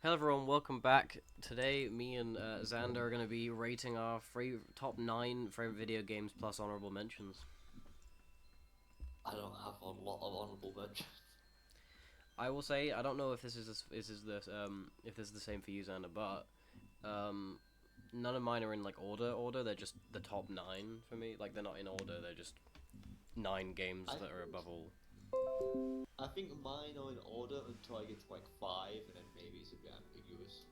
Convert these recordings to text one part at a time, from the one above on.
Hello everyone, welcome back. Today, me and Xander are going to be rating our top 9 favorite video games plus honorable mentions. I don't have a lot of honorable mentions. I will say, I don't know if this is if this is the same for you, Xander, but none of mine are in like order. They're just the top 9 for me. Like they're not in order. They're just 9 games I that are think above all. I think mine are in order until I get to like 5, and then maybe it's a bit ambiguous.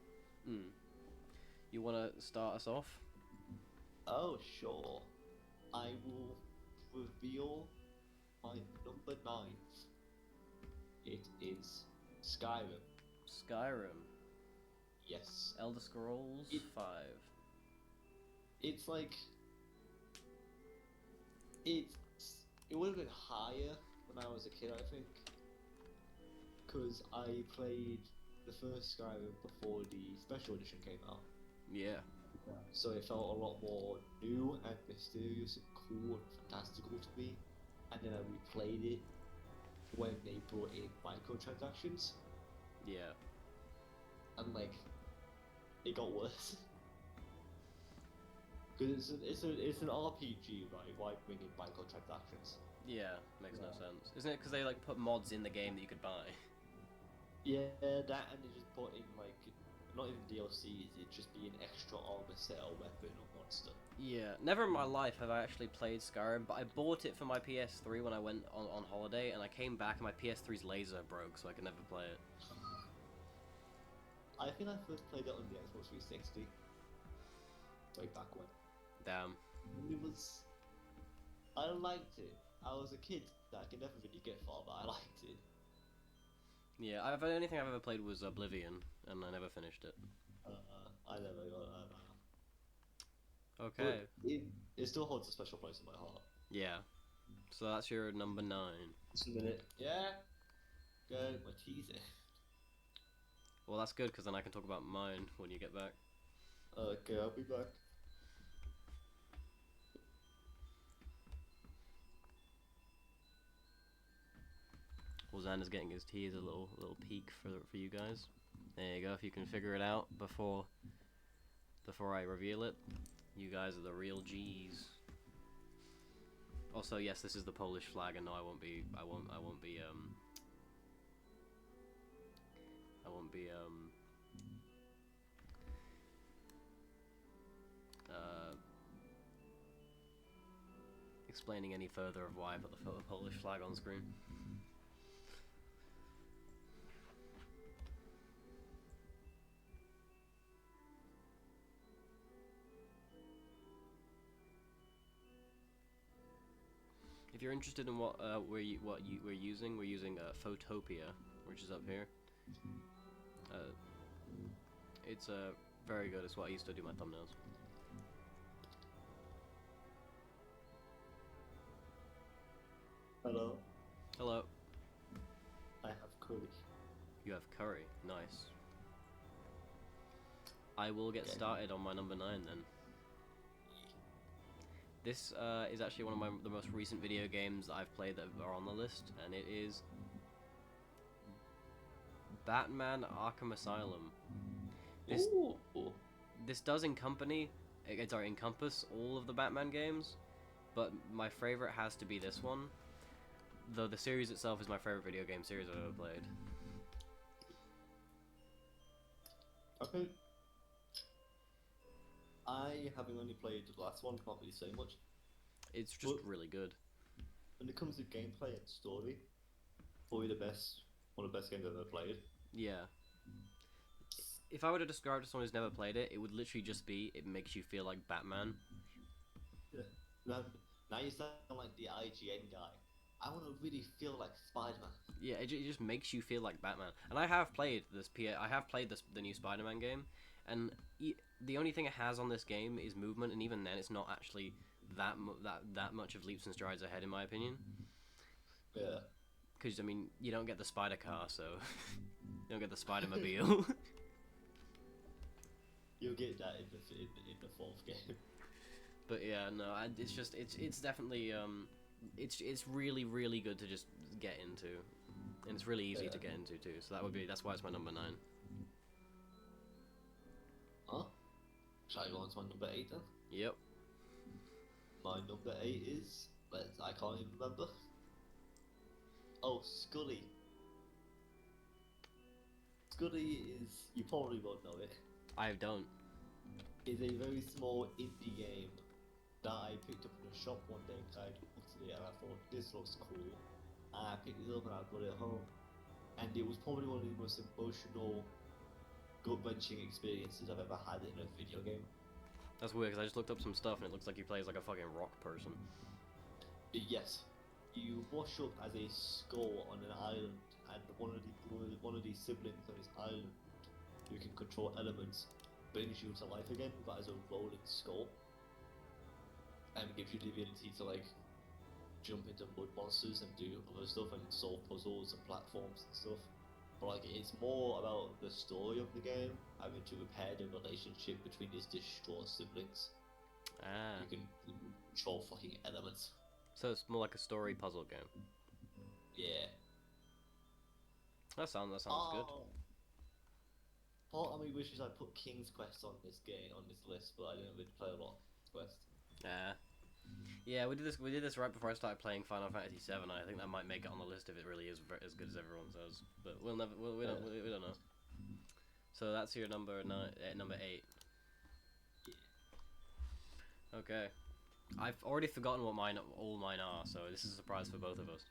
Hmm. You want to start us off? Oh sure, I will reveal my number 9. It is Skyrim. Skyrim. Yes, Elder Scrolls it 5. it's like it would have been higher when I was a kid, I think, because I played the first Skyrim before the special edition came out. Yeah. So it felt a lot more new and mysterious and cool and fantastical to me. And then I replayed it when they brought in microtransactions, Yeah. and like it got worse. Because it's an RPG, right? Why bring in microtransactions? Yeah, makes no sense. Isn't it because they like put mods in the game that you could buy? Yeah, that, and they just put in like not even DLCs. It'd just be an extra armor set or weapon or monster. Yeah, never in my life have I actually played Skyrim, but I bought it for my PS3 when I went on holiday, and I came back and my PS3's laser broke, so I could never play it. I think I first played it on the Xbox 360 way back when. Damn. It was I liked it. I was a kid that I could never really get far, but I liked it. Yeah, the only thing I've ever played was Oblivion, and I never finished it. I never got that. But Okay. it still holds a special place in my heart. Yeah. So that's your number 9. Just a minute. Yeah. Good. My teeth. Well, that's good, because then I can talk about mine when you get back. Okay, I'll be back. Well, Xander's getting his tea as a little peek for you guys. There you go, if you can figure it out before I reveal it. You guys are the real G's. Also, yes, this is the Polish flag, and no, I won't be uh, explaining any further of why I put the Polish flag on screen. If you're interested in what we're using Photopia, which is up here. Uh, it's very good. It's what I used to do my thumbnails. Hello. Hello. I have curry. You have curry. Nice. I will get Okay. started on my number 9 then. This is actually one of the most recent video games that I've played that are on the list, and it is Batman Arkham Asylum. This Ooh. this does encompass all of the Batman games, but my favorite has to be this one. Though the series itself is my favorite video game series I've ever played. Okay. I, having only played the last one, can't really say much. It's just But really good. when it comes to gameplay and story, probably one of the best games I've ever played. Yeah. If I were to describe it to someone who's never played it, it would literally just be, it makes you feel like Batman. Yeah. Now, now you sound like the IGN guy. I want to really feel like Spider-Man. Yeah, it just makes you feel like Batman. And I have played the new Spider-Man game, and the only thing it has on this game is movement, and even then, it's not actually that much of leaps and strides ahead, in my opinion. Yeah. Because I mean, you don't get the spider car, so you don't get the Spider-Mobile. You'll get that in the fourth game. But yeah, no, it's definitely it's really good to just get into, and it's really easy Yeah. to get into too. So that's why it's my number 9. Shall I go on to my number 8 then? Yep. My number 8 is. I can't even remember. Oh, Scully. Scully is. You probably won't know it. I don't. Is a very small indie game that I picked up in a shop one day because I looked at it and I thought this looks cool. And I picked it up and I brought it home. And it was probably one of the most emotional, gut-wrenching experiences I've ever had in a video game. That's weird because I just looked up some stuff and it looks like he plays like a fucking rock person. Yes, you wash up as a skull on an island, and one of the siblings on this island who can control elements brings you to life again, but as a rolling skull, and gives you the ability to like jump into mud monsters and do other stuff and solve puzzles and platforms and stuff. But like, it's more about the story of the game, having to repair the relationship between these distraught siblings. Ah. You can control fucking elements. So it's more like a story puzzle game. Yeah. That sounds good. Part of me wishes I put King's Quest on this list, but I didn't really play a lot of King's Quest. Yeah, we did this right before I started playing Final Fantasy VII. And I think that might make it on the list if it really is as good as everyone says. But we don't know. So that's your number 8. Yeah. Okay. I've already forgotten what all mine are, so this is a surprise for both of us.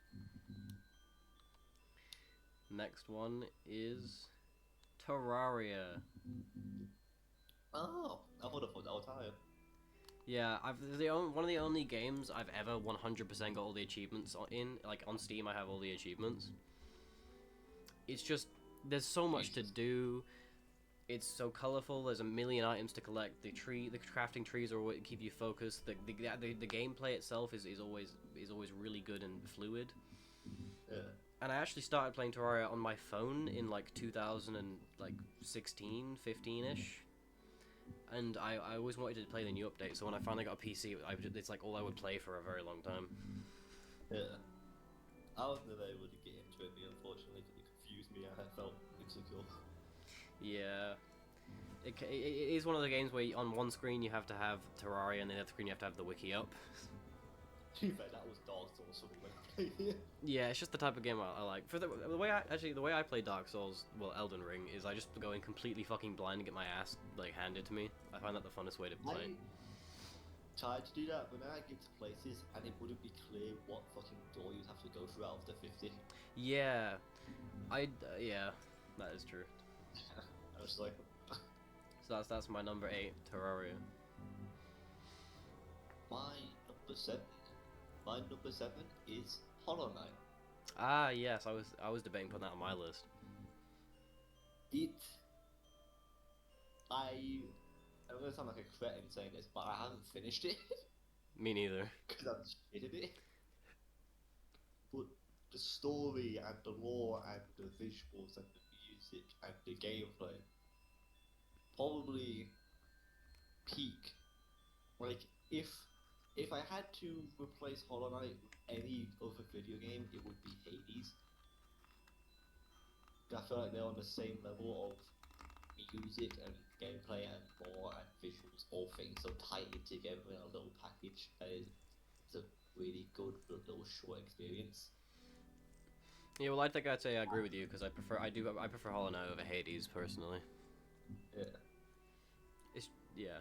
Next one is Terraria. Oh, I would have thought that was higher. Yeah, one of the only games I've ever 100% got all the achievements in. Like on Steam, I have all the achievements. It's just there's so much to do. It's so colorful. There's a million items to collect. The crafting trees are what keep you focused. The gameplay itself is always really good and fluid. Yeah. And I actually started playing Terraria on my phone in like 2016, 15ish. And I always wanted to play the new update. So when I finally got a PC, it's like all I would play for a very long time. Yeah. I was never able to get into it, unfortunately, because it confused me and I felt insecure. Yeah. It is one of the games where on one screen you have to have Terraria and the other screen you have to have the wiki up. Too bad that was Dark Souls for me when I played it. Yeah, it's just the type of game I like. For the way I play Dark Souls, well, Elden Ring, is I just go in completely fucking blind and get my ass like handed to me. I find that the funnest way to play. I tried to do that, but then I get to places and it wouldn't be clear what fucking door you'd have to go through out of the 50. Yeah, yeah, that is true. I was like, So that's my number 8, Terraria. my number 7. My number 7 is Hollow Knight. Ah, yes, I was debating putting that on my list. I'm gonna sound like a cretin saying this, but I haven't finished it. Me neither. Because I've just hated it. But the story and the lore and the visuals and the music and the gameplay probably peak. Like, if I had to replace Hollow Knight with any other video game, it would be Hades. I feel like they're on the same level of music and gameplay and lore and visuals, all things so tightly together in a little package. It's a really good little short experience. Yeah, well, I'd say I agree with you because I prefer Hollow Knight over Hades personally. Yeah. Yeah.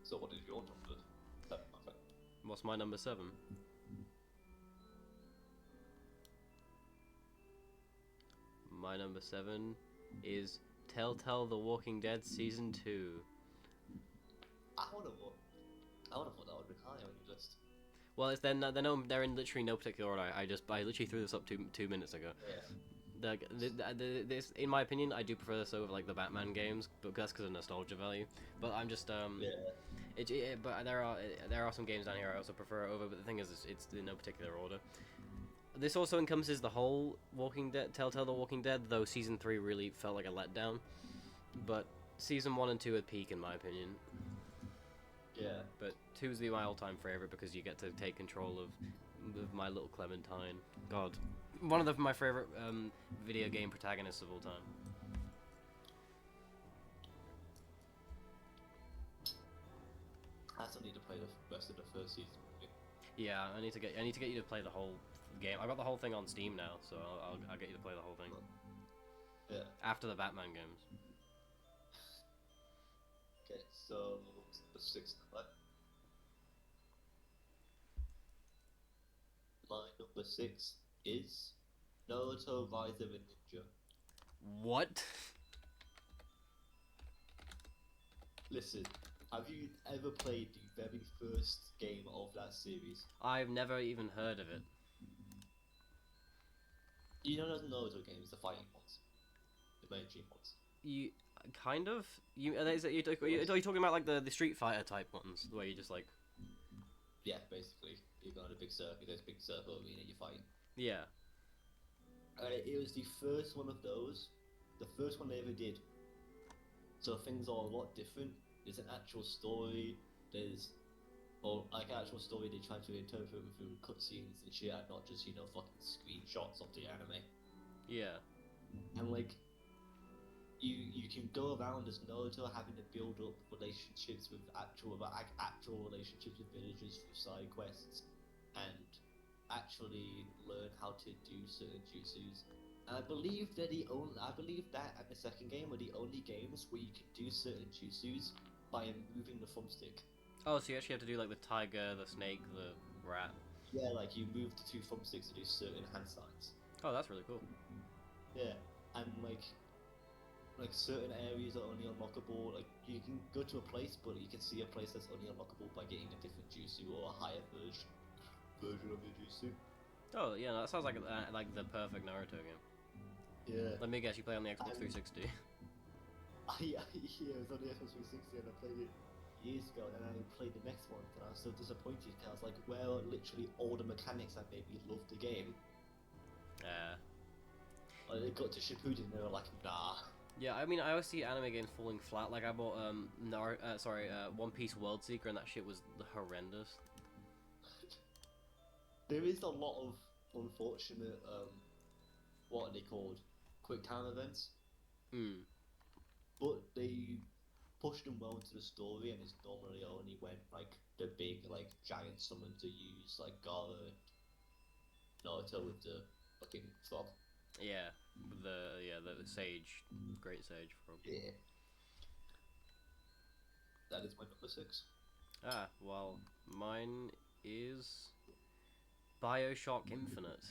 So what is your number? What's my number 7? My number 7 is Telltale: The Walking Dead Season 2. I would have thought that would have been high on your list. Well, they're in literally no particular order. I literally threw this up 2 minutes ago. Yeah. This, in my opinion, I do prefer this over like the Batman games, but that's because of nostalgia value. But I'm just Yeah. but there are some games down here I also prefer over. But the thing is, it's in no particular order. This also encompasses the whole Telltale: The Walking Dead, though Season 3 really felt like a letdown. But Season 1 and 2 are peak in my opinion. Yeah. But 2 is my all-time favorite because you get to take control of with My Little Clementine. God, one of my favorite video game protagonists of all time. I still need to play the rest of the first season. Yeah, I need to get you to play the whole game. I got the whole thing on Steam now, so I'll get you to play the whole thing. Yeah. After the Batman games. Okay, so the sixth one. My number 6 is Naruto Rise of a Ninja. What? Listen, have you ever played the very first game of that series? I've never even heard of it. You know the Naruto games, the fighting ones, the mainstream ones. You kind of are you talking about like the Street Fighter type ones, where you just like Yeah, basically, you go on a big circle, there's a big circle arena, you're fighting. yeah. It was the first one of those, the first one they ever did. So things are a lot different. There's an actual story. There's, well, like actual story they try to interpret through cutscenes and shit, and not just fucking screenshots of the anime. Yeah. And like, you can go around as Naruto having to build up relationships with actual relationships with villagers through side quests, and actually learn how to do certain jutsus. And I believe that and the second game are the only games where you can do certain jutsus by moving the thumbstick. Oh, so you actually have to do like the tiger, the snake, the rat. Yeah, like you move the two thumbsticks to do certain hand signs. Oh, that's really cool. Yeah, and like certain areas are only unlockable. Like you can go to a place, but you can see a place that's only unlockable by getting a different jutsu or a higher version of your jutsu. Oh yeah, no, that sounds like the perfect Naruto game. Yeah. Let me guess, you play on the Xbox 360. Yeah, it was on the Xbox 360 and I played it years ago, and then I played the next one, and I was so disappointed because I was like, where are literally all the mechanics that made me love the game? Like, they got to Shippuden and they were like, nah. Yeah, I mean, I always see anime games falling flat. Like I bought One Piece World Seeker, and that shit was horrendous. There is a lot of unfortunate, what are they called? Quick time events. Hmm. But they pushed them well into the story, and it's normally only when like the big like giant summons are used, like Gaara, Naruto with the fucking frog. Yeah, the sage, great sage frog. Yeah. That is my number 6. Ah, well, mine is BioShock Infinite.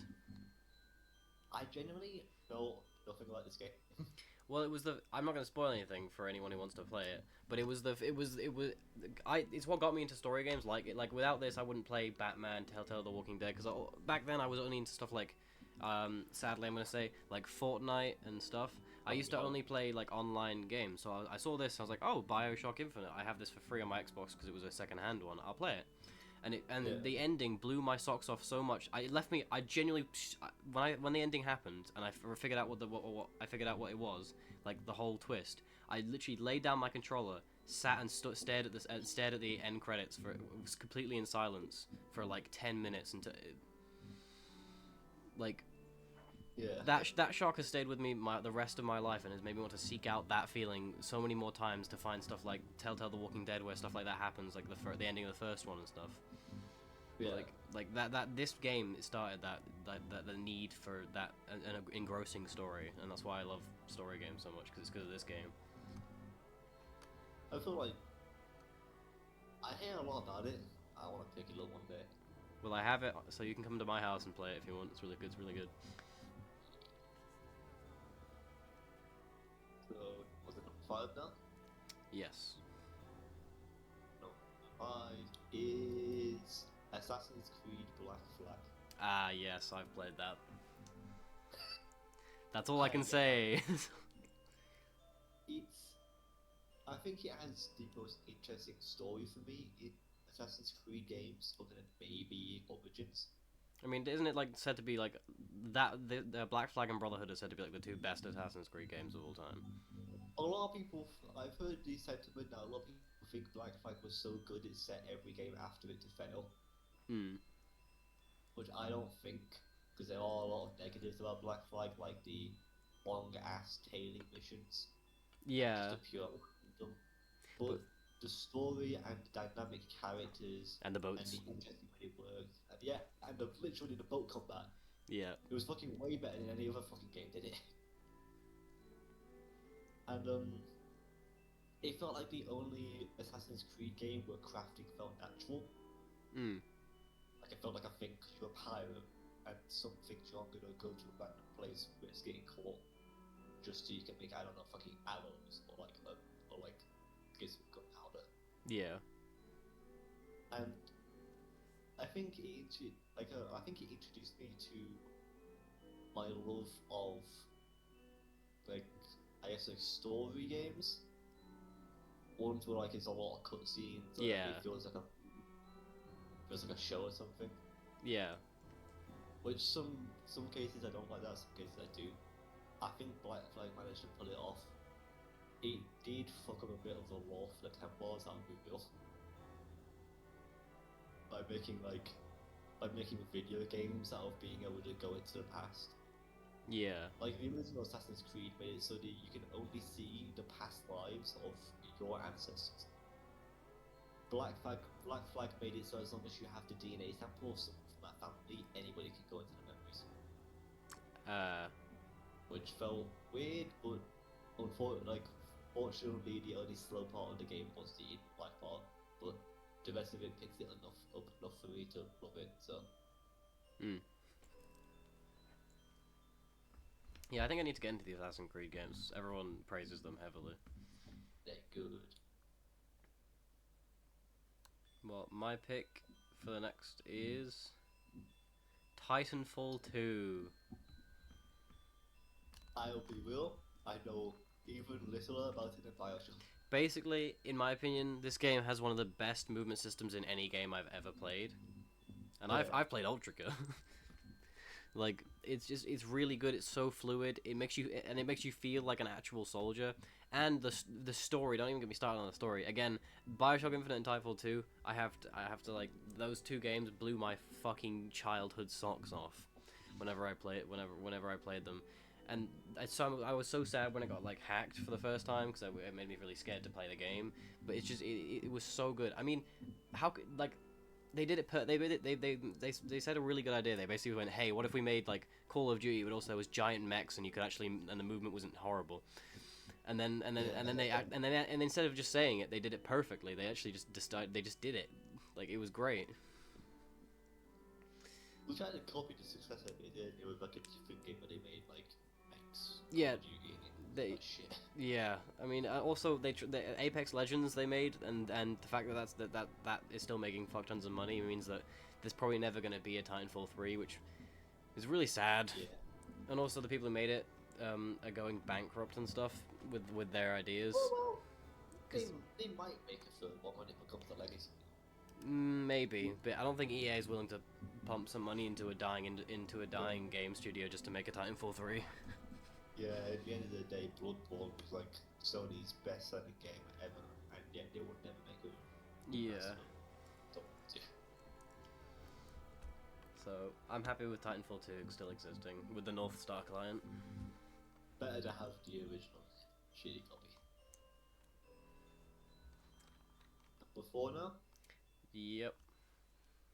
I genuinely know nothing about this game. Well, it was the. I'm not going to spoil anything for anyone who wants to play it, but it was. It's what got me into story games. Like without this, I wouldn't play Batman, Telltale, The Walking Dead, because back then I was only into stuff like, sadly I'm going to say, like Fortnite and stuff. I used to only play like online games, so I saw this. I was like, oh, BioShock Infinite. I have this for free on my Xbox because it was a second-hand one. I'll play it. And the ending blew my socks off so much. It left me. I genuinely when the ending happened and I figured out what I figured out what it was, like the whole twist. I literally laid down my controller, sat and stared at the end credits for it was completely in silence for like 10 minutes until like Yeah. that shock has stayed with me the rest of my life and has made me want to seek out that feeling so many more times to find stuff like Telltale The Walking Dead where stuff like that happens, like the ending of the first one and stuff. Yeah. Like that this game started that the need for that an engrossing story, and that's why I love story games so much, because it's because of this game. I feel like I hear a lot about it. I want to pick it up one day. Well, I have it, so you can come to my house and play it if you want. It's really good. It's really good. So was it number 5 now? Yes. Number 5 is Assassin's Creed Black Flag. Ah, yes, I've played that. That's all I can say. I think it has the most interesting story for me in Assassin's Creed games, other than maybe Origins. I mean, isn't it like said to be like that? The Black Flag and Brotherhood are said to be like the two best Assassin's Creed games of all time. A lot of people, I've heard the sentiment now. A lot of people think Black Flag was so good it set every game after it to fail. Hmm. which I don't think, because there are a lot of negatives about Black Flag, like the long ass tailing missions, just Yeah, a pure them. but But the story and the dynamic characters and the and the boats. interesting way it works, and yeah, and literally the boat combat, Yeah. it was fucking way better than any other fucking game did it. And it felt like the only Assassin's Creed game where crafting felt natural. Mm. Like it felt like a thing because you're a pirate and some things you're gonna go to a random place risk getting caught just so you can make, I don't know, fucking arrows or like get some gunpowder. Yeah. And I think I think it introduced me to my love of like I guess like story games. Ones where like it's a lot of cutscenes or Yeah. it feels like a show or something. Yeah. Which some cases I don't like that, some cases I do. I think Black Flag managed to pull it off. It did fuck up a bit of the lore for the Templars, that would be real. By making like by making video games out of being able to go into the past. Yeah. Like the original Assassin's Creed made it so that you can only see the past lives of your ancestors. Black Flag made it so as long as you have the DNA sample of someone from that family, anybody can go into the memories. Uh. Which felt weird, but fortunately, the only slow part of the game was the black part, but the rest of it picks it enough for me to love it. So Mm. Yeah, I think I need to get into the Assassin's Creed games. Everyone praises them heavily. they're good. Well, my pick for the next is Titanfall 2. I'll be real. I know even littler about it than Bioshock. Basically, in my opinion, this game has one of the best movement systems in any game I've ever played. And Yeah. I've played Ultrica. Like it's really good. It's so fluid. It makes you feel like an actual soldier. And the story. Don't even get me started on the story. Again, Bioshock Infinite and Titanfall 2. I have to like those two games blew my fucking childhood socks off. Whenever I played them, and I was so sad when it got like hacked for the first time because it made me really scared to play the game. But it's just it was so good. I mean, how could like they did it. They said a really good idea. They basically went, "Hey, what if we made like Call of Duty, but also there was giant mechs and you could actually and the movement wasn't horrible." And then instead of just saying it, they did it perfectly. They actually just decided they just did it. Like it was great. We tried to copy the success that they did. It was like a different game, but they made like X. Yeah, Call of Duty, they like shit. yeah. I mean, also the Apex Legends they made, and the fact that is still making fuck tons of money means that there's probably never going to be a Titanfall 3, which is really sad. Yeah. And also the people who made it are going bankrupt and stuff with their ideas. Well, they 'Cause- they might make a third one when it becomes a legacy. Maybe, but I don't think EA is willing to pump some money into a dying game studio just to make a Titanfall 3. Yeah, at the end of the day, Bloodborne was like Sony's best-selling game ever, and yet they would never make it. Yeah. So, So I'm happy with Titanfall 2 still existing with the North Star client. better to have the original shitty copy. Number 4 now? Yep.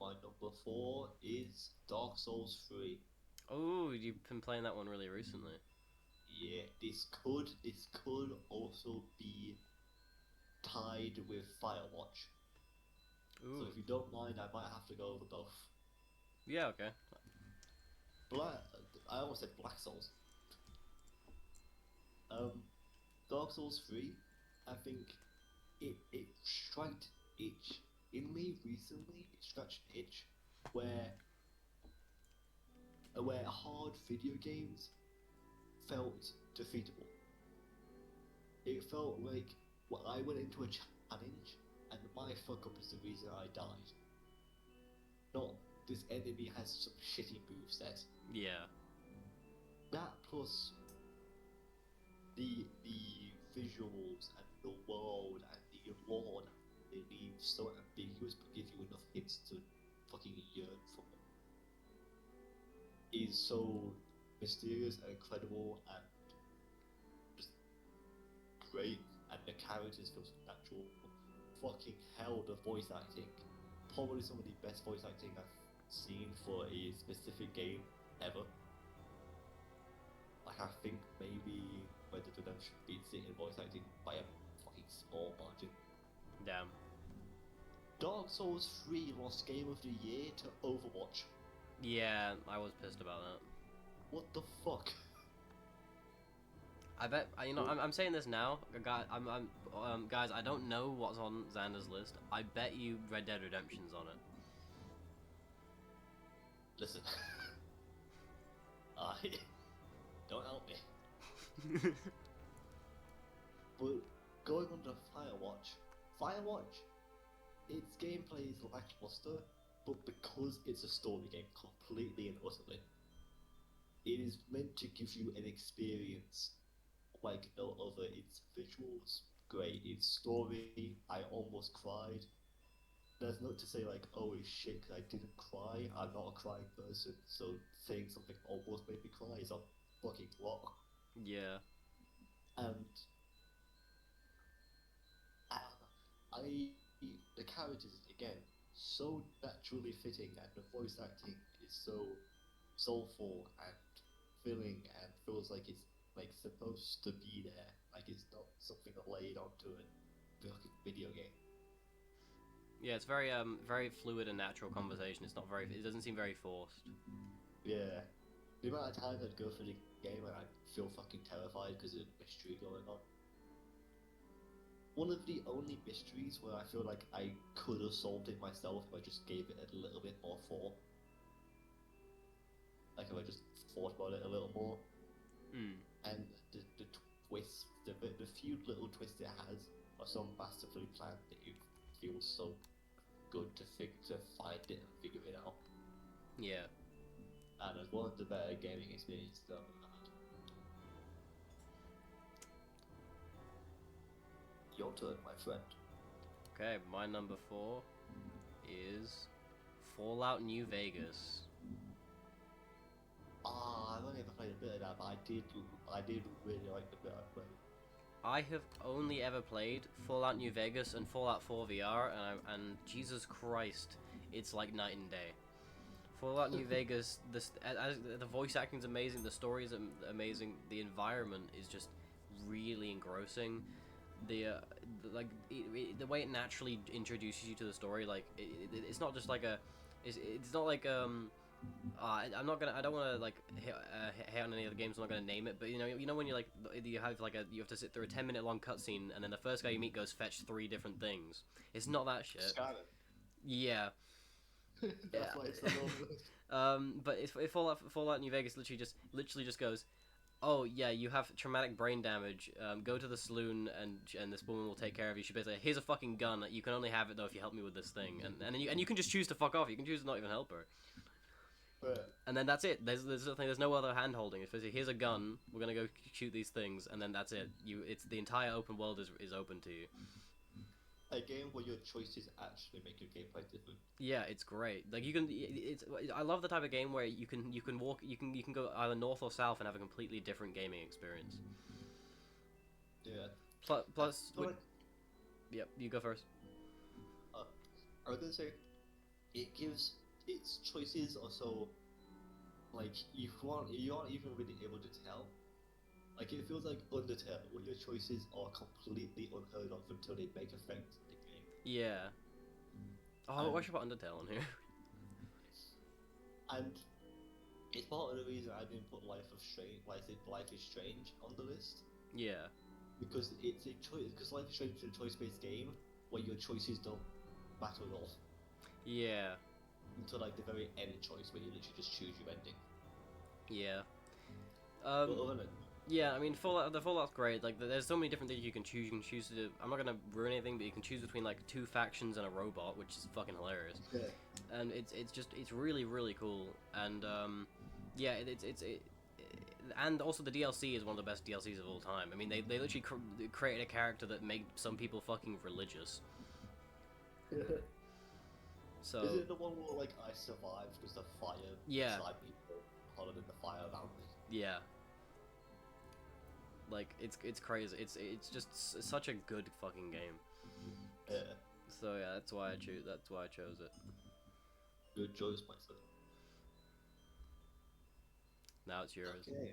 My number 4 is Dark Souls 3. Oh, you've been playing that one really recently. Yeah, this could also be tied with Firewatch. Ooh. So if you don't mind, I might have to go over both. Yeah. Okay. Black, I almost said Black Souls. Dark Souls 3, I think it struck itch in me recently. It scratched an itch where hard video games felt defeatable. It felt like I went into a challenge and my fuck up is the reason I died. Not this enemy has some shitty moveset. Yeah. That plus the visuals and the world and the lore they leave so ambiguous but give you enough hints to fucking yearn for them. is so mysterious and incredible and just great, and the characters feel so natural. Fucking hell, the voice acting. Probably some of the best voice acting I've seen for a specific game ever. Like, I think maybe Red Dead Redemption beats it in voice acting by a fucking small margin. Damn. Dark Souls 3 lost Game of the Year to Overwatch. Yeah, I was pissed about that. What the fuck? I bet you know. I'm saying this now, guys. I don't know what's on Xander's list. I bet you Red Dead Redemption's on it. Listen. I don't help me. But going on to Firewatch, its gameplay is lackluster, but because it's a story game completely and utterly, it is meant to give you an experience like no other. Its visuals, great. Its story, I almost cried. There's not to say like, oh shit, I didn't cry. I'm not a crying person, so saying something almost made me cry is a fucking lot. Yeah. And the characters again so naturally fitting, and the voice acting is so soulful and filling, and feels like it's like supposed to be there, like it's not something laid onto a fucking video game. Yeah, it's very fluid and natural conversation. It's not very. It doesn't seem very forced. Yeah, the amount of times I'd go through the game and I'd feel fucking terrified because of the mystery going on. One of the only mysteries where I feel like I could have solved it myself if I just gave it a little bit more thought. Like if I just thought about it a little more. And the twists, the few little twists it has are so masterfully planned that you feel so good to find it and figure it out. Yeah. And it's one of the better gaming experiences I've ever had. Your turn, my friend. Okay, my number 4 is Fallout New Vegas. I've only ever played a bit of that, but I did really like the bit I played. I have only ever played Fallout New Vegas and Fallout 4 VR, and Jesus Christ, it's like night and day. Fallout New Vegas, the voice acting's amazing, the story is amazing, the environment is just really engrossing. The way it naturally introduces you to the story, like it's not just like it's not like I'm not gonna. I don't want to like hate on any of the games. I'm not gonna name it, but you know when you like you have to sit through a 10-minute long cutscene, and then the first guy you meet goes fetch 3 different things. It's not that shit. Skyrim. Yeah. That's why it's the longest. But Fallout New Vegas literally just goes, oh yeah, you have traumatic brain damage. Go to the saloon and this woman will take care of you. She basically, here's a fucking gun. You can only have it though if you help me with this thing. And you can just choose to fuck off. You can choose to not even help her. And then that's it. There's no other hand holding. It's basically, here's a gun. We're gonna go shoot these things, and then that's it. It's the entire open world is open to you. A game where your choices actually make your gameplay different. Yeah, it's great. Like you can, I love the type of game where you can go either north or south and have a completely different gaming experience. Yeah. Plus, like, yep, you go first. I was gonna say, it gives its choices also, like you aren't even really able to tell. Like it feels like Undertale, where your choices are completely unheard of until they make effect in the game. Yeah. Oh, why should I put Undertale on here? And it's part of the reason I didn't put Life is Strange on the list. Yeah. Because it's a choice. Because Life is Strange is a choice-based game where your choices don't matter at all. Yeah. Until like the very end choice, where you literally just choose your ending. Yeah. But other than yeah, I mean, Fallout's great. Like, there's so many different things you can choose. You can choose to. I'm not gonna ruin anything, but you can choose between like 2 factions and a robot, which is fucking hilarious. Yeah. And it's really really cool. And yeah, and also the DLC is one of the best DLCs of all time. I mean, they literally created a character that made some people fucking religious. So. Is it the one where like I survived because the fire? Yeah. Inside people? Yeah. Like it's crazy. It's just such a good fucking game. Yeah. So yeah, that's why I choose. That's why I chose it. Good choice, my son. Now it's yours. Okay.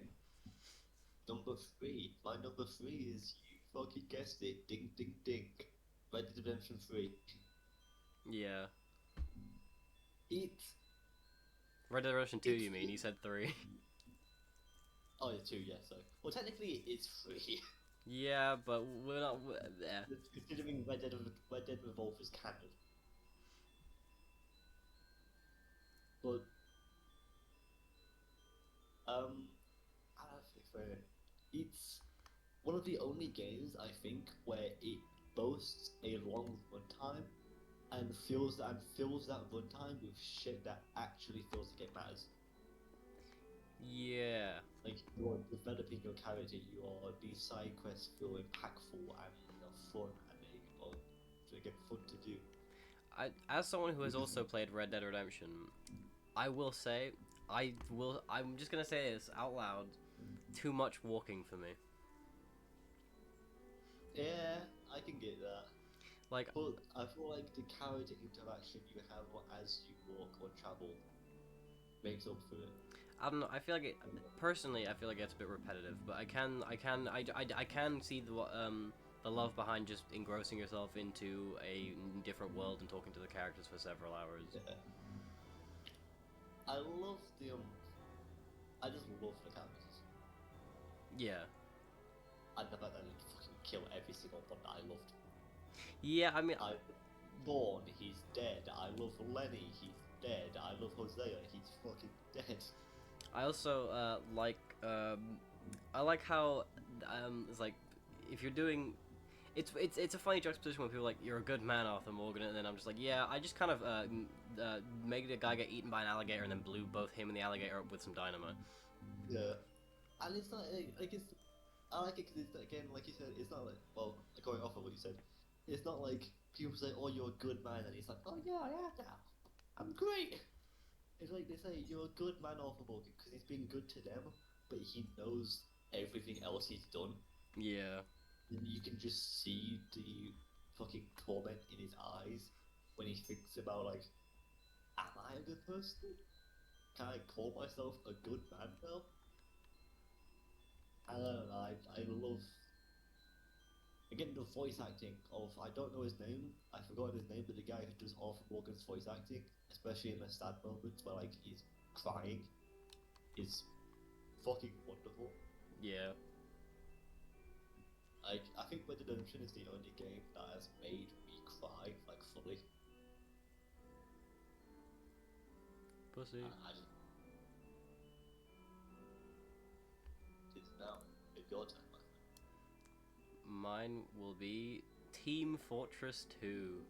Number three. My number three is you fucking guessed it. Ding ding ding. Red Dead Redemption 3. Yeah. It's Red Dead Redemption 2, it's you mean? You said 3. oh yeah, 2, yeah, sorry. Well technically it's 3. Yeah, but we're not. Yeah. Considering Red Dead Revolver's canon. But I don't think fair. It's one of the only games I think where it boasts a long runtime and fills that runtime with shit that actually feels like it matters. Yeah. Like you're developing your character, these side quests feel impactful and fun and again fun to do. As someone who has also played Red Dead Redemption, I will say, I'm just gonna say this out loud. Too much walking for me. Yeah, I can get that. Like, But I feel like the character interaction you have as you walk or travel makes up for it. I don't know. I feel like personally, I feel like it's a bit repetitive. But I can see the love behind just engrossing yourself into a different world and talking to the characters for several hours. Yeah. I love the I just love the characters. Yeah. And the fact that I fucking kill every single one that I loved. Yeah, I mean, Dawn, he's dead. I love Lenny, he's dead. I love Hosea, he's fucking dead. I also I like how it's like if you're doing it's a funny juxtaposition when people are like you're a good man, Arthur Morgan, and then I'm just like yeah, I just kind of made a guy get eaten by an alligator and then blew both him and the alligator up with some dynamite. Yeah, and it's not like it's. I like it because it's again, like you said, it's not like going off of what you said. It's not like people say, "Oh, you're a good man," and he's like, "Oh yeah, I am now. I'm great." It's like they say you're a good man, Arthur Morgan, because he's been good to them, but he knows everything else he's done. Yeah. And you can just see the fucking torment in his eyes when he thinks about like, "Am I a good person? Can I call myself a good man now?" I don't know. I love again the voice acting of I don't know his name. I forgot his name, but the guy who does Arthur Morgan's voice acting, especially in the sad moments where like he's crying, is fucking wonderful. Yeah. Like I think Red Dead Redemption is the only game that has made me cry like fully. Pussy. It's now. It's your turn, my friend. Mine will be Team Fortress 2.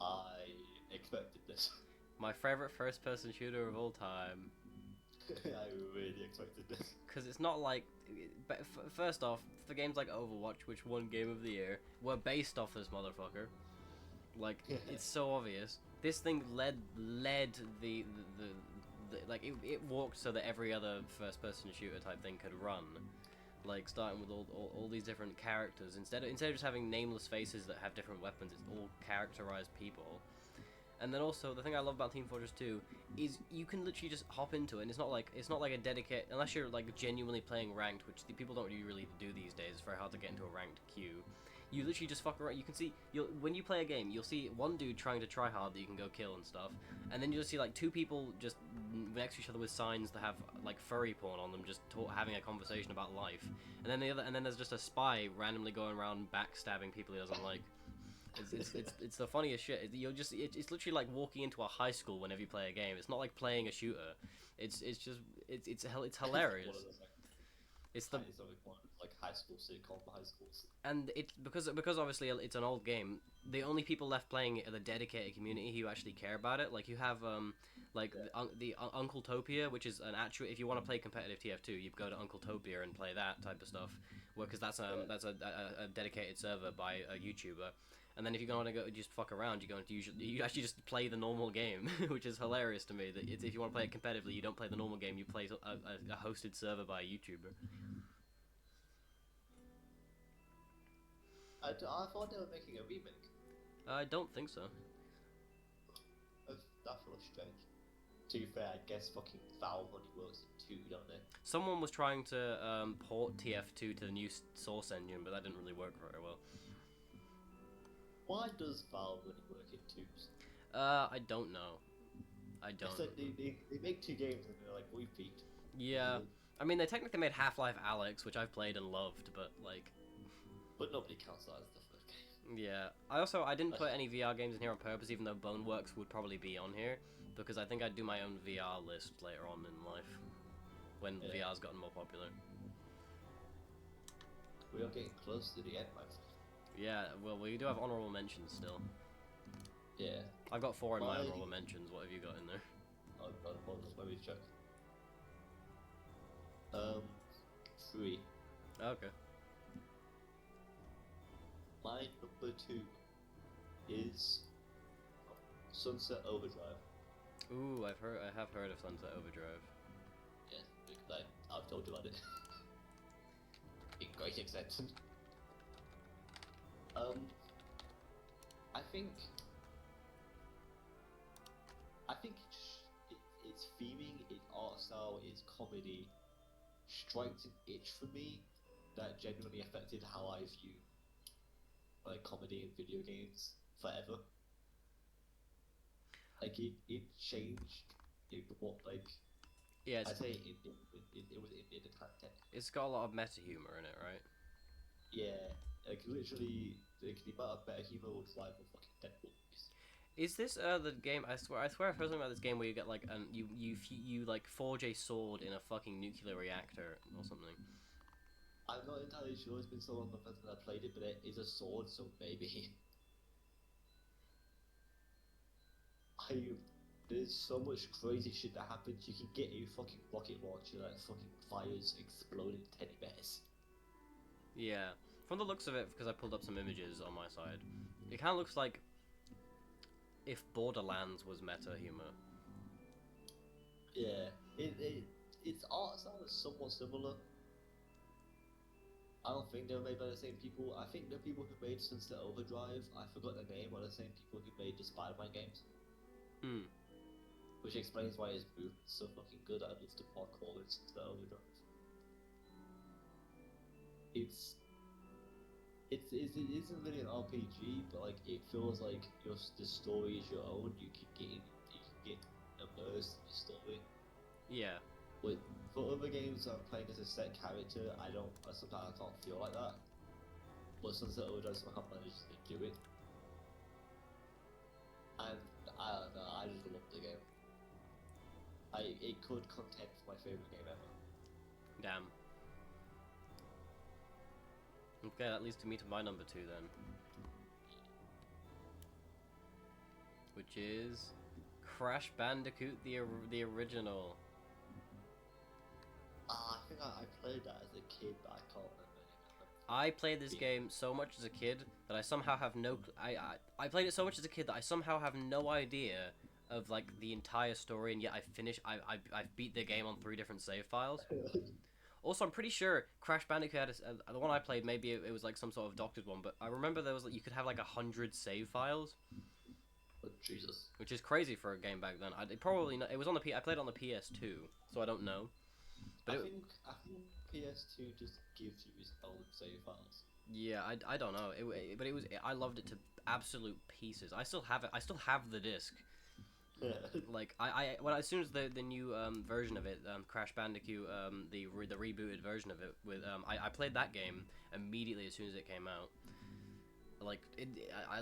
I expected this. My favorite first-person shooter of all time. I really expected this. Because it's not like... But first off, for games like Overwatch, which won Game of the Year, were based off this motherfucker. Like, it's so obvious. This thing led the like, it walked so that every other first-person shooter type thing could run. Like, starting with all these different characters. Instead of just having nameless faces that have different weapons, it's all characterized people. And then also, the thing I love about Team Fortress 2 is you can literally just hop into it, and it's not like a dedicated, unless you're like genuinely playing ranked, which the people don't really do these days. It's very hard to get into a ranked queue. You literally just fuck around. You can see when you play a game, you'll see one dude trying to try hard that you can go kill and stuff, and then you'll see like two people just next to each other with signs that have like furry porn on them, just having a conversation about life. And then there's just a spy randomly going around backstabbing people he doesn't like. It's the funniest shit. It's literally like walking into a high school whenever you play a game. It's not like playing a shooter. It's hilarious. It's like high school sitcom for high schools. And it's because obviously it's an old game. The only people left playing it are the dedicated community who actually care about it. Like you have the Uncle Topia, which is an actual. If you want to play competitive TF2, you go to Uncle Topia and play that type of stuff. Because that's a dedicated server by a YouTuber. And then if you want to go just fuck around, you actually just play the normal game, which is hilarious to me. That if you want to play it competitively, you don't play the normal game. You play a hosted server by a YouTuber. I thought they were making a remake. I don't think so. That feels strange. To be fair, I guess fucking Valve only works in 2, don't they? Someone was trying to port TF2 to the new Source engine, but that didn't really work very well. Why does Valve only work in 2s? I don't know. I don't. It's like they make 2 games and they're like, we peaked. Yeah. I mean, they technically made Half-Life Alyx, which I've played and loved, but like... But nobody counts that as the first game. Yeah. I didn't put any VR games in here on purpose, even though Boneworks would probably be on here, because I think I'd do my own VR list later on in life, when VR's gotten more popular. We are getting close to the end, my friend. Yeah, well, we do have honorable mentions still. Yeah. I've got 4 in my honorable mentions. What have you got in there? Hold on, let me check. 3. Okay. My number 2 is Sunset Overdrive. Ooh, I have heard of Sunset Overdrive. Yeah, because I've told you about it. In great extent. I think its theming, its art style, its comedy strikes an itch for me that genuinely affected how I view like comedy in video games forever. Like it changed what like Yeah, I'd say it was in the time. It's got a lot of meta humor in it, right? Yeah, like literally, like the amount of better humor would rival fucking Deadpool. Is this the game? I swear I've heard something about this game where you get like you like forge a sword in a fucking nuclear reactor or something. I'm not entirely sure. It's been so long since I played it, but it is a sword, so maybe. There's so much crazy shit that happens. You can get a fucking rocket launcher that fucking fires exploding teddy bears. Yeah, from the looks of it, because I pulled up some images on my side, it kind of looks like if Borderlands was meta humor. Yeah, its art style is somewhat similar. I don't think they were made by the same people. I think the people who made Sunset Overdrive, I forgot their name, are the same people who made the Spider-Man games. Which explains why his movement's so fucking good. I love the parkour in Sunset Overdrive. It isn't really an RPG, but like it feels like the story is your own. You can get immersed in the story. Yeah. But for other games I'm playing as a set character, sometimes I can't feel like that. But Sunset Overdrive somehow manages to do it. And I don't know, I just love the game. It could contend for my favourite game ever. Damn. Okay, that leads me to my number 2 then. Which is Crash Bandicoot the original. I think I played that as a kid, but I can't remember anything. I played this game so much as a kid that I somehow have no. I played it so much as a kid that I somehow have no idea of like the entire story, and yet I've beat the game on 3 different save files. Also, I'm pretty sure Crash Bandicoot had the one I played. Maybe it was like some sort of doctored one, but I remember there was like you could have like 100 save files. Oh, Jesus. Which is crazy for a game back then. It was on the I played it on the PS2, so I don't know. But I think PS2 just gives you its own save files. Yeah, I don't know. I loved it to absolute pieces. I still have it. I still have the disc. Like as soon as the new version of it, Crash Bandicoot, the rebooted version of it with I played that game immediately as soon as it came out. Like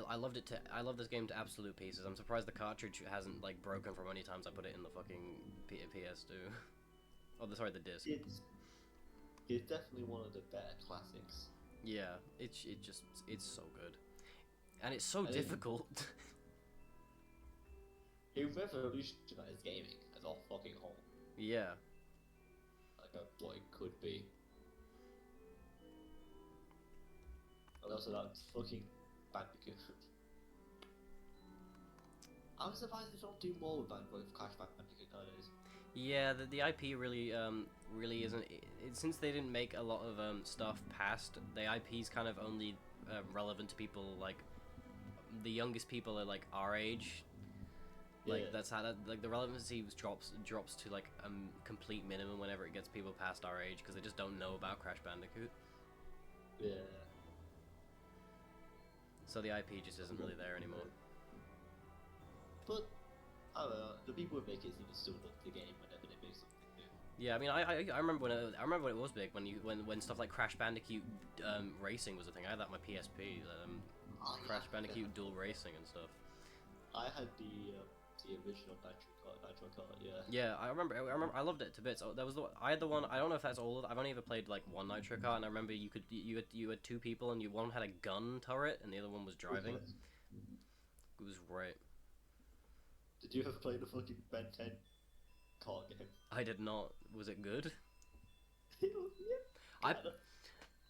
I loved it I love this game to absolute pieces. I'm surprised the cartridge hasn't like broken from any times I put it in the fucking PS2. Oh, sorry, the disc. It's definitely one of the better classics. Yeah, it's so good, and it's so difficult. It revolutionized gaming as a fucking whole. Yeah. Like what it could be. And also that fucking Bandicoot. I'm surprised they don't do more with Crash Bandicoot nowadays. Yeah, the IP really really isn't. Since they didn't make a lot of stuff past, the IP's kind of only relevant to people like the youngest people are like our age. Like Yeah. that's how like the relevancy drops to like a complete minimum whenever it gets people past our age because they just don't know about Crash Bandicoot. Yeah. So the IP just isn't really there anymore. But I don't know. The people who make it seem to still love the game whenever they make something new. Yeah, I mean, I remember when it was big when stuff like Crash Bandicoot racing was a thing. I had that on my PSP. Crash Bandicoot dual racing and stuff. I had the original Nitro Kart, yeah. Yeah, I remember. I loved it to bits. There was I had the one. I don't know if that's all. I've only ever played like one Nitro Kart, and I remember you had two people, and one had a gun turret, and the other one was driving. It was great. Did you ever play the fucking Ben 10 kart game? I did not. Was it good? Yeah, I kinda.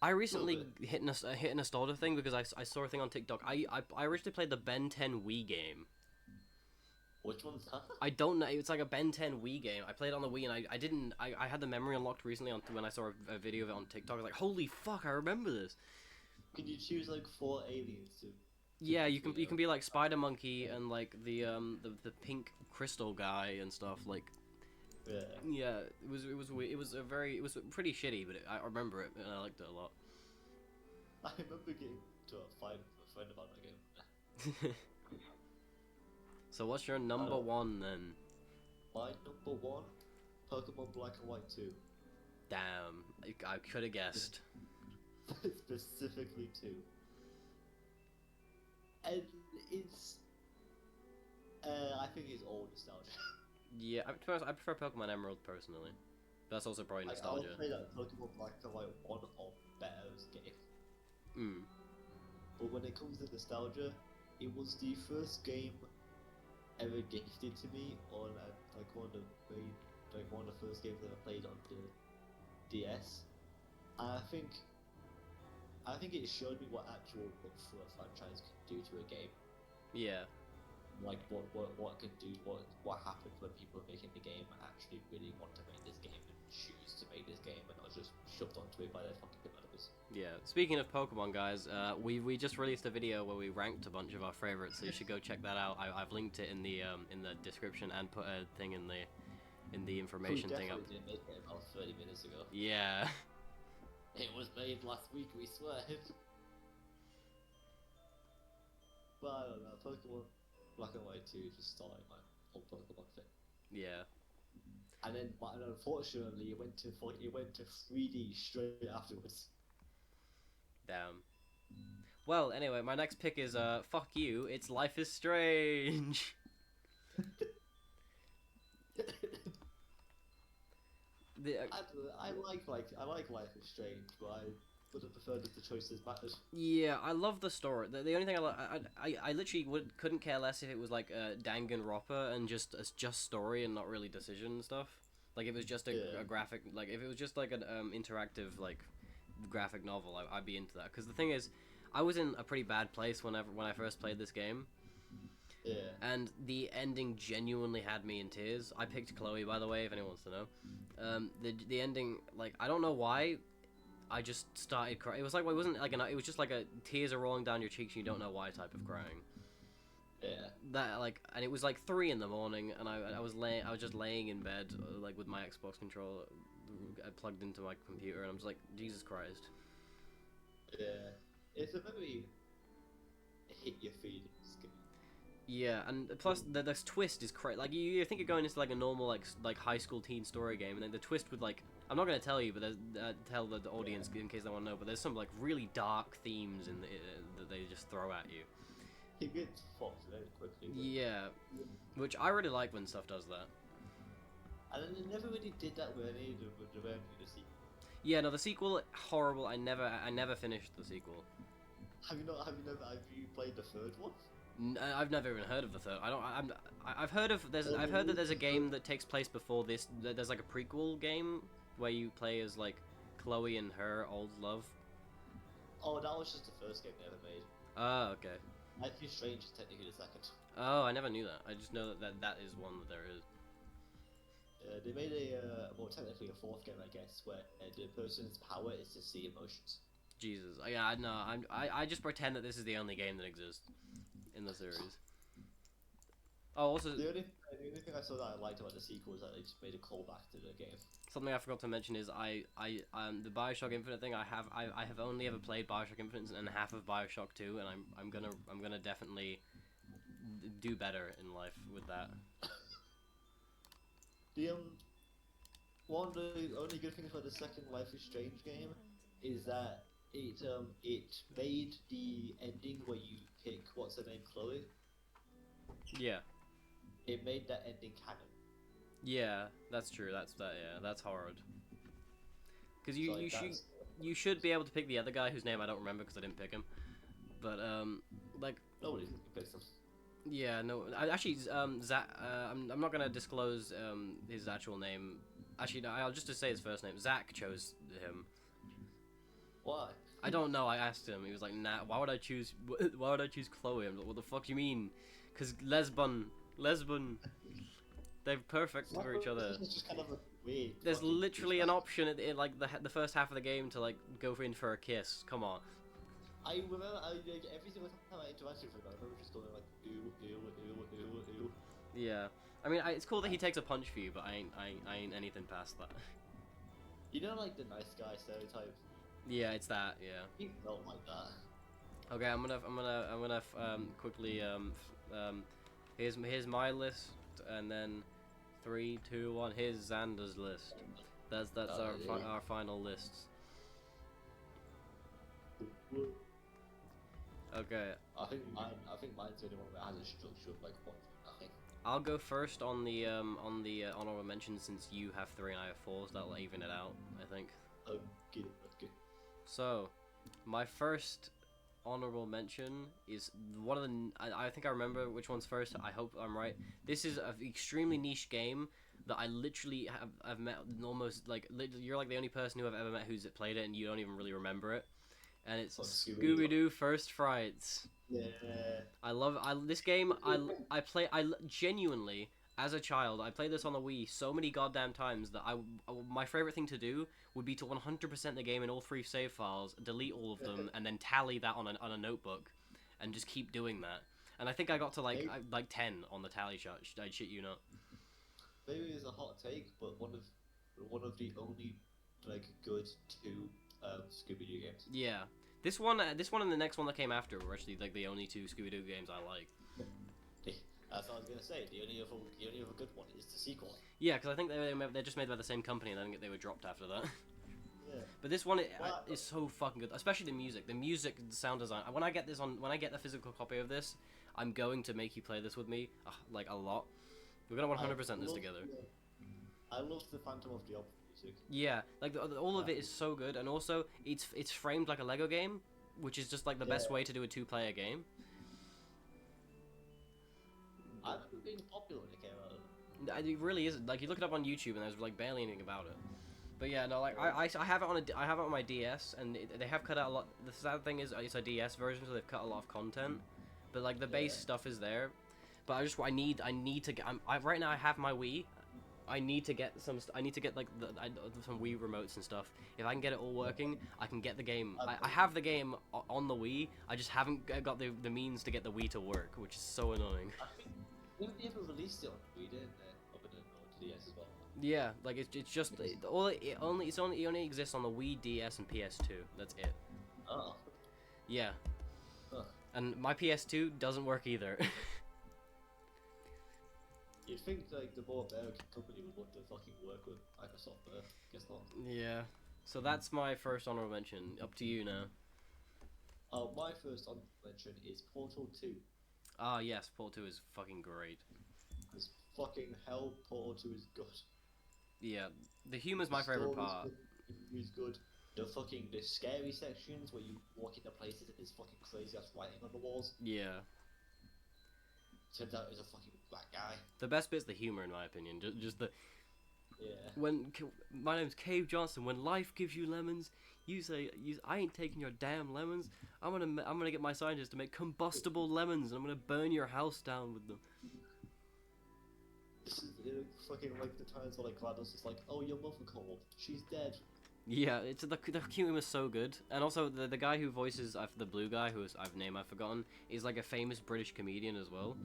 I recently hit a nostalgia thing because I saw a thing on TikTok. I originally played the Ben 10 Wii game. Which one's that? I don't know. It's like a Ben 10 Wii game. I played it on the Wii, and I didn't. I had the memory unlocked recently when I saw a video of it on TikTok. I was like, holy fuck! I remember this. Can you choose like 4 aliens to? Yeah, you can be like Spider Monkey and like the pink crystal guy and stuff. Like, Yeah. yeah, it was pretty shitty, but I remember it and I liked it a lot. I remember getting to a fight with a friend about that game. So what's your number one then? My number one, Pokemon Black and White 2. Damn, I could have guessed. Specifically 2. And it's, I think it's all nostalgia. Yeah, I prefer Pokemon Emerald personally. But that's also probably nostalgia. I'll play that Pokemon Black and White 1 or better game. But when it comes to nostalgia, it was the first game ever gifted to me on like one of the first games that I played on the DS. And I think it showed me what actual love for a franchise can do to a game. Yeah. Like what can do, what happens when people are making the game and actually really want to make this game and choose to make this game and not just shoved onto it by their fucking developers. Yeah. Speaking of Pokemon, guys, we just released a video where we ranked a bunch of our favorites, so you should go check that out. I've linked it in the description and put a thing in the information thing up. We definitely did make it about 30 minutes ago. Yeah. It was made last week, we swear. But I don't know, Pokemon Black and White 2 just started my whole Pokemon thing. Yeah. And then, but unfortunately, it went to 3D straight afterwards. Damn. Well, anyway, my next pick is fuck you. It's Life is Strange. I like Life is Strange, but I would have preferred if the choices mattered. Yeah, I love the story. The only thing I literally couldn't care less if it was like Danganronpa and just story and not really decision and stuff. Like if it was just a graphic, like if it was just like an interactive like graphic novel, I'd be into that. Because the thing is, I was in a pretty bad place when I first played this game. Yeah. And the ending genuinely had me in tears. I picked Chloe, by the way, if anyone wants to know. The ending, like, I don't know why, I just started crying. It was like, well, it wasn't like it was just like tears are rolling down your cheeks and you don't know why type of crying. Yeah. That, like, and it was like 3 in the morning, and I was just laying in bed, like, with my Xbox controller plugged into my computer, and I'm just like, Jesus Christ. Yeah. It's a very hit your feelings game. Yeah, and plus the twist is crazy. Like you think you're going into like a normal like high school teen story game, and then the twist with like I'm not gonna tell you, but there's tell the audience in case they want to know. But there's some like really dark themes in that they just throw at you. It gets fucked very quickly. Yeah, which I really like when stuff does that. And then they never really did that with any of the sequel. Yeah, no, the sequel horrible. I never finished the sequel. Have you played the third one? I've never even heard of the third. I've heard that there's a game that takes place before this. There's like a prequel game where you play as like Chloe and her old love. Oh, that was just the first game they ever made. Ah, okay. Life is Strange is technically the second. Oh, I never knew that. I just know that is one that there is. They made well, technically a fourth game, I guess, where the person's power is to see emotions. Jesus. Yeah, no, I just pretend that this is the only game that exists in the series. Oh, also, The only thing I saw that I liked about the sequel is that they just made a callback to the game. something I forgot to mention is the Bioshock Infinite thing. I have only ever played Bioshock Infinite and half of Bioshock 2, and I'm gonna definitely do better in life with that. The one of the only good things about the second Life is Strange game is that it made the ending where you pick what's her name, Chloe. Yeah, It made that ending canon. yeah, that's true. Yeah, that's hard. Because So, like, that's you should be able to pick the other guy whose name I don't remember because I didn't pick him. But like nobody picks them. yeah, no, actually Zach. I'm not gonna disclose his actual name. Actually, no, I'll just say his first name. Zach chose him. Why? I don't know. I asked him. He was like, "Nah. Why would I choose? Why would I choose Chloe?" I'm like, "What the fuck do you mean?" Because lesbian. They're perfect for each other. It's just kind of a weird. There's fucking literally an pushback. option in like the first half of the game to like go in for a kiss. Come on. I remember like, every single time I interacted with him, I remember just going like, ew, ew, ew, ew, ew. Yeah. I mean, it's cool that he takes a punch for you, but I ain't anything past that. You know, like the nice guy stereotype. Yeah, it's that. Yeah. He felt like that. Okay, I'm gonna quickly here's my list, and then 3, 2, 1. Here's Xander's list. That's our final lists. Okay, I think mine's the only one that has a structure of like 1 through 9. I'll go first on the honorable mentions since you have 3 and I have 4, so that'll even it out, I think. Okay, okay. So, my first honorable mention is one of the. I think I remember which one's first. I hope I'm right. This is an extremely niche game that I literally I've met almost like you're like the only person who I've ever met who's played it, and you don't even really remember it. And it's Like Scooby Doo First Frights. Yeah. This game. Genuinely as a child. I played this on the Wii so many goddamn times that my favorite thing to do would be to 100% the game in all 3 save files, delete all of them, and then tally that on a notebook, and just keep doing that. And I think I got to like 10 on the tally chart. I shit you not. Maybe it's a hot take, but one of the only like good 2 Scooby Doo games. Yeah, this one and the next one that came after were actually like the only 2 Scooby Doo games I like. That's what I was gonna say. The only other good one is the sequel. Yeah, because I think they're just made by the same company, and I think they were dropped after that. Yeah. But this one is so fucking good, especially the music. The music, the sound design. When I get the physical copy of this, I'm going to make you play this with me, like a lot. We're gonna 100% this together. I love the Phantom of the Opera music. Yeah, like all of it is so good, and also it's framed like a Lego game, which is just like the best way to do a 2-player game. I remember being popular when it came out. It really isn't. Like you look it up on YouTube, and there's like barely anything about it. But yeah, no, like I have it on my DS, and they have cut out a lot. The sad thing is it's a DS version, so they've cut a lot of content. But like the base stuff is there. But I need to get. Right now I have my Wii. I need to get some. I need to get like some Wii remotes and stuff. If I can get it all working, I can get the game. I have the game on the Wii. I just haven't got the means to get the Wii to work, which is so annoying. I think they ever released it on Wii, didn't they? Other than on DS as well. Yeah, like it's just it only exists on the Wii, DS, and PS2. That's it. Oh. Yeah. Huh. And my PS2 doesn't work either. You'd think like the more American company would want to fucking work with Microsoft, but guess not. Yeah. So that's my first honorable mention. Up to you now. Oh, my first honorable mention is Portal 2. Ah, yes, Portal 2 is fucking great. Because fucking hell, Portal 2 is good. Yeah, the humor's my favorite part. Is good. The scary sections where you walk into places and there's fucking crazy ass writing on the walls. Yeah. Turns out it was a fucking black guy. The best bit's the humor, in my opinion. Just the Yeah. My name's Cave Johnson. When life gives you lemons, you say, I ain't taking your damn lemons. I'm gonna get my scientists to make combustible lemons, and I'm gonna burn your house down with them. This is fucking like the times where like GLaDOS is like, oh, your mother called. She's dead. Yeah, the humor is so good, and also the guy who voices the blue guy, I've forgotten, is like a famous British comedian as well.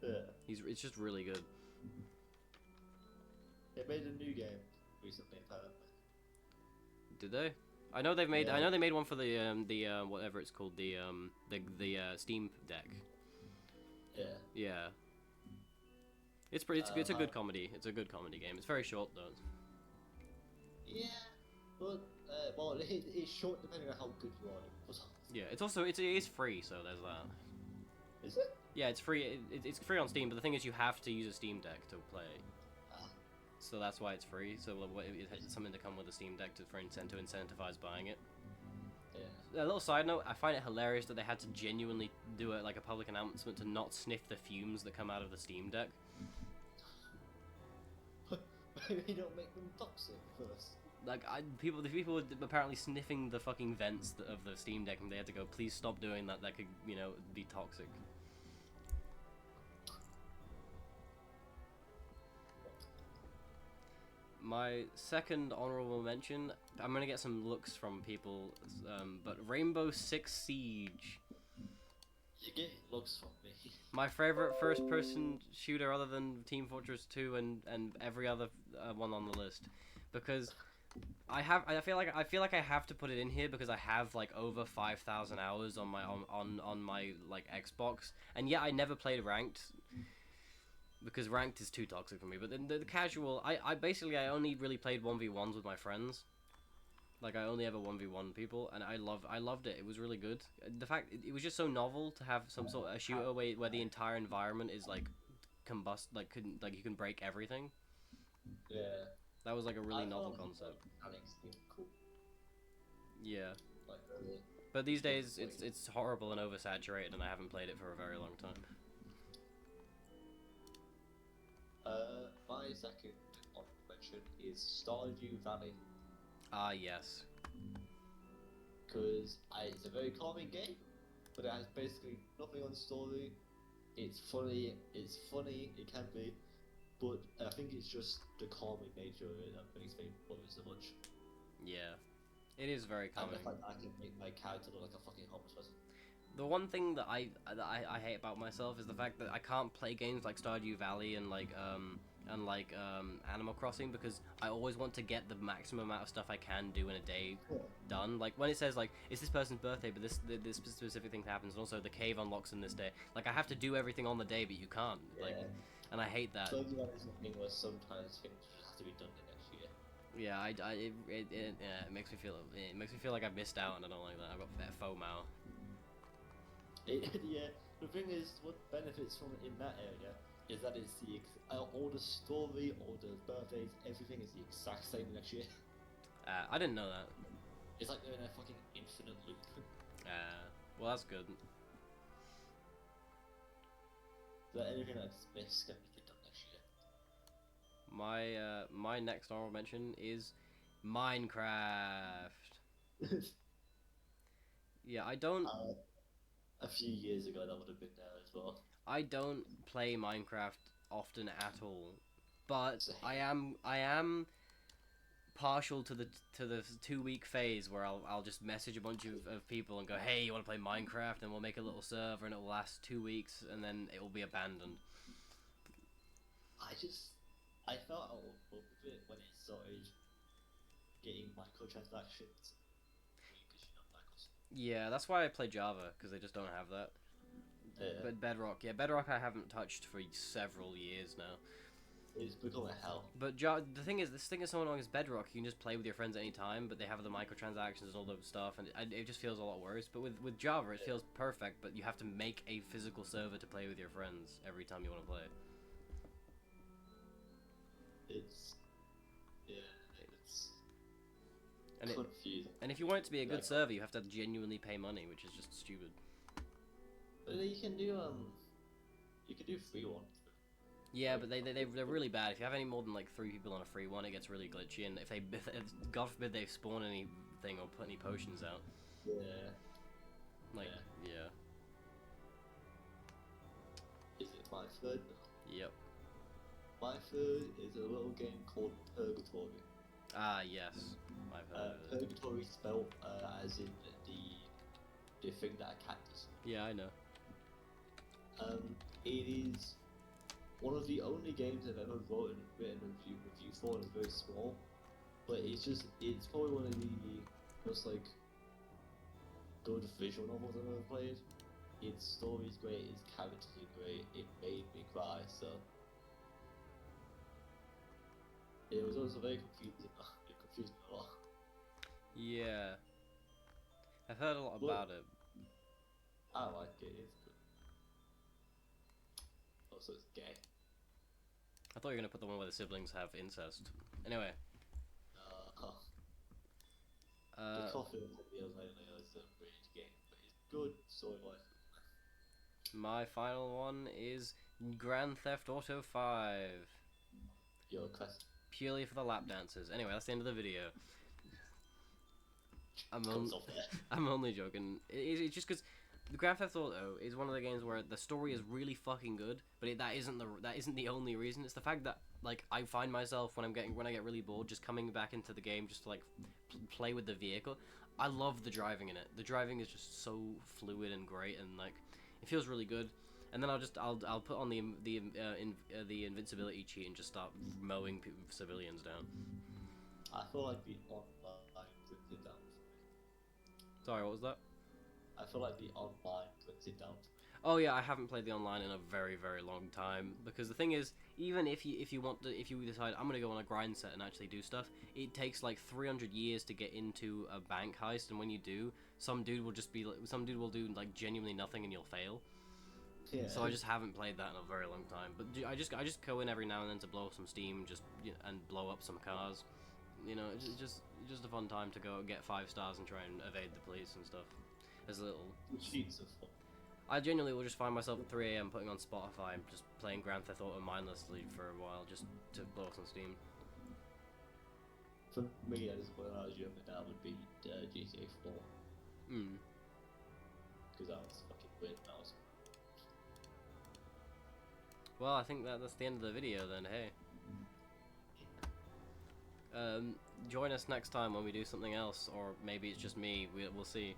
Yeah. It's just really good. They made a new game recently, apparently. Did they? I know they've made. Yeah. I know they made one for the whatever it's called, the Steam Deck. Yeah. Yeah. It's pretty. It's a good comedy. It's a good comedy game. It's very short though. Yeah. But well, it's short depending on how good you are. Yeah. It's also it is free, so there's that. Is it? Yeah, it's free. It's free on Steam, but the thing is, you have to use a Steam Deck to play. So that's why it's free. So it's something to come with a Steam Deck to incentivize buying it. Yeah. A little side note: I find it hilarious that they had to genuinely do a public announcement to not sniff the fumes that come out of the Steam Deck. Maybe don't make them toxic first. Like the people were apparently sniffing the fucking vents of the Steam Deck, and they had to go, please stop doing that. That could be toxic. My second honorable mention, I'm gonna get some looks from people, but Rainbow Six Siege. You're getting looks from me. My favorite first-person shooter, other than Team Fortress 2 and every other one on the list, because I feel like I have to put it in here because I have like over 5,000 hours on my like Xbox, and yet I never played ranked. Because ranked is too toxic for me, but then the casual, I basically only really played 1v1s with my friends. Like I only ever 1v1 people, and I loved it. It was really good. The fact it was just so novel to have some sort of a shooter where the entire environment is like you can break everything. Yeah. That was like a really novel concept. Cool. Yeah. Like really. But these days it's horrible and oversaturated, and I haven't played it for a very long time. My second mention is Stardew Valley. Ah, yes. Because it's a very calming game, but it has basically nothing on story. It's funny, it can be, but I think it's just the calming nature of it that makes me love it so much. Yeah. It is very calming. And the fact that I can make my character look like a fucking homeless person. The one thing that I hate about myself is the fact that I can't play games like Stardew Valley and Animal Crossing because I always want to get the maximum amount of stuff I can do in a day done. Like when it says like it's this person's birthday, but this specific thing happens, and also the cave unlocks in this day. Like I have to do everything on the day, but you can't. Yeah. Like, and I hate that. Stardew Valley is something where sometimes things just have to be done the next year. Yeah, it makes me feel like I've missed out, and I don't like that. I've got FOMO. Yeah, the thing is, what benefits from it in that area is that it's all the story, all the birthdays, everything is the exact same next year. I didn't know that. It's like they're in a fucking infinite loop. Well, that's good. So anything that's missed can be done next year. My next honorable mention is Minecraft. Yeah, I don't. A few years ago, that would have been there as well. I don't play Minecraft often at all, but I am partial to the 2-week phase where I'll just message a bunch of people and go, hey, you want to play Minecraft, and we'll make a little server and it will last 2 weeks and then it will be abandoned. I felt out of love with it when it started getting microtransactions. Yeah, that's why I play Java, because they just don't have that. But Bedrock I haven't touched for several years now. It's become a hell. But the thing is, this thing is so annoying is Bedrock, you can just play with your friends at any time, but they have the microtransactions and all that stuff, and it just feels a lot worse. But with Java, it feels perfect, but you have to make a physical server to play with your friends every time you want to play. It's confusing. And if you want it to be a good server, you have to genuinely pay money, which is just stupid. But you can do free ones. Yeah, but they're really bad. If you have any more than like 3 people on a free one, it gets really glitchy. And if God forbid they spawn anything or put any potions out, Yeah. like yeah. Is it my third? Yep. My third is a little game called Purgatory. Ah, yes. I've heard of it. Purgatory spelled as in the thing that a cat does. Yeah, I know. It is one of the only games I've ever written a review for, and it's very small. But it's probably one of the most like good visual novels I've ever played. Its story's great, its characters are great, it made me cry, so it was also very confusing. It confused me a lot. Yeah. I've heard a lot But about it. I like it, it's good. Also it's gay. I thought you were gonna put the one where the siblings have incest. Anyway. The coffee and the meals lately is a rage game, but it's good story-wise. My final one is Grand Theft Auto 5. Your quest Purely for the lap dances. Anyway, that's the end of the video. comes off there. I'm only joking. It's just because the Grand Theft Auto is one of the games where the story is really fucking good, but that isn't the only reason. It's the fact that like I find myself when I get really bored, just coming back into the game just to like play with the vehicle. I love the driving in it. The driving is just so fluid and great, and like it feels really good. And then I'll put on the invincibility cheat and just start mowing civilians down. I feel like the online puts it down. Sorry, what was that? I feel like the online puts it down. Oh yeah, I haven't played the online in a very very long time because the thing is, even if you decide I'm gonna go on a grind set and actually do stuff, it takes like 300 years to get into a bank heist, and when you do, some dude will do like genuinely nothing and you'll fail. Yeah. So I just haven't played that in a very long time. But I just go in every now and then to blow up some steam, and blow up some cars. You know, it's just a fun time to go get 5 stars and try and evade the police and stuff. There's a little. Cheats are fun. I genuinely will just find myself at 3 AM putting on Spotify and just playing Grand Theft Auto mindlessly for a while just to blow up some steam. For me, at this point, when I was younger, that would be GTA 4. Because that was fucking weird. That was. Well, I think that's the end of the video then. Hey. Join us next time when we do something else, or maybe it's just me. We'll see.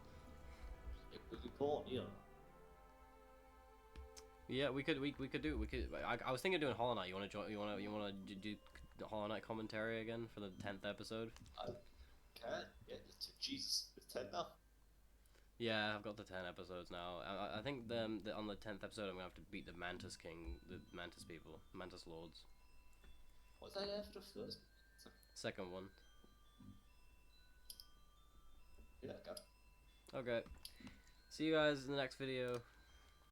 It would be cool, you know. Yeah, we could do. I was thinking of doing Hollow Knight. You want to join? You want to do Hollow Knight commentary again for the 10th episode? I can. Yeah, Jesus, it's 10 now. Yeah, I've got the 10 episodes now. I think on the 10th episode I'm gonna have to beat the Mantis King, the Mantis people, Mantis Lords. Was that after first? Second one. Yeah, go. Okay. See you guys in the next video.